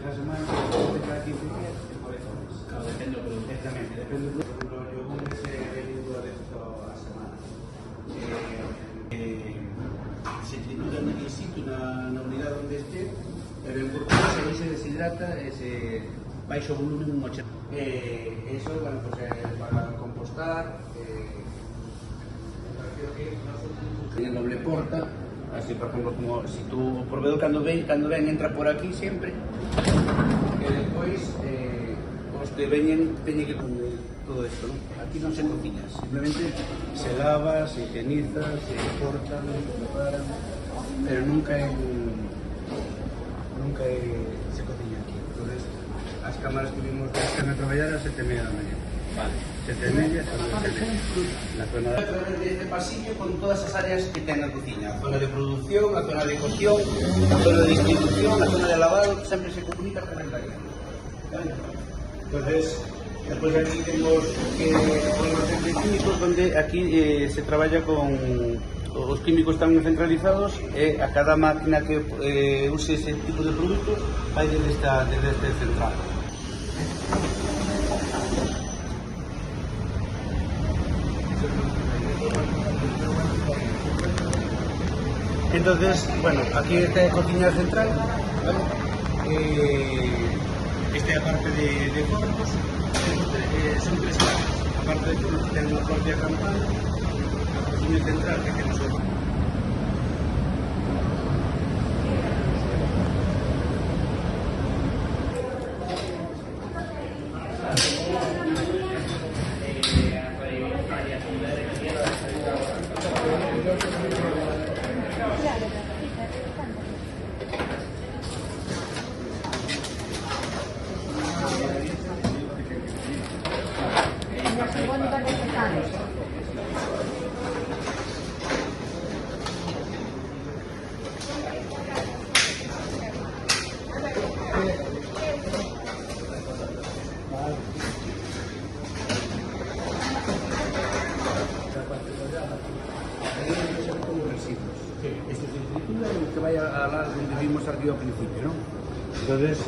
a semana, cada 15 días, e por eso. Claro, depende do produto. Exactamente, depende do produto. Os legumes veñen dúas veces a semana. Se trituran in situ na unidade onde este, e ben por todo, aí se deshidrata e se baixo volumen un 80. Eso, bueno, pues para compostar, en doble porta, así por ejemplo, como si tu proveedor cando ven entra por aquí sempre, e despois os que veñen teñen que comer todo isto, non? Aquí non se cocina, simplemente se lava, se higieniza, se cortan, se preparan, pero nunca se cocina aquí. Entonces, as cámaras que vimos que están a traballar a 7:30 da mañá. Vale. 7:30 hasta las 7:30. La zona a través de este pasillo con todas as áreas que ten a cociña. A zona de producción, a zona de cocción, a zona de distribución, a zona de lavado, sempre se comunica con el taller. ¿Vale? Entonces, despois aquí temos almacenes químicos donde aquí se traballa con os químicos están centralizados e a cada máquina que use ese tipo de produtos vai desde este central. Entonces, bueno, aquí está a cocina central, ¿vale? Esta é a parte de fornos, son tres partes. A parte de fornos que ten unha propia campana, a cocina central que temos o esto se tritura y que vaya a la donde vimos arriba al principio, ¿no? Entonces,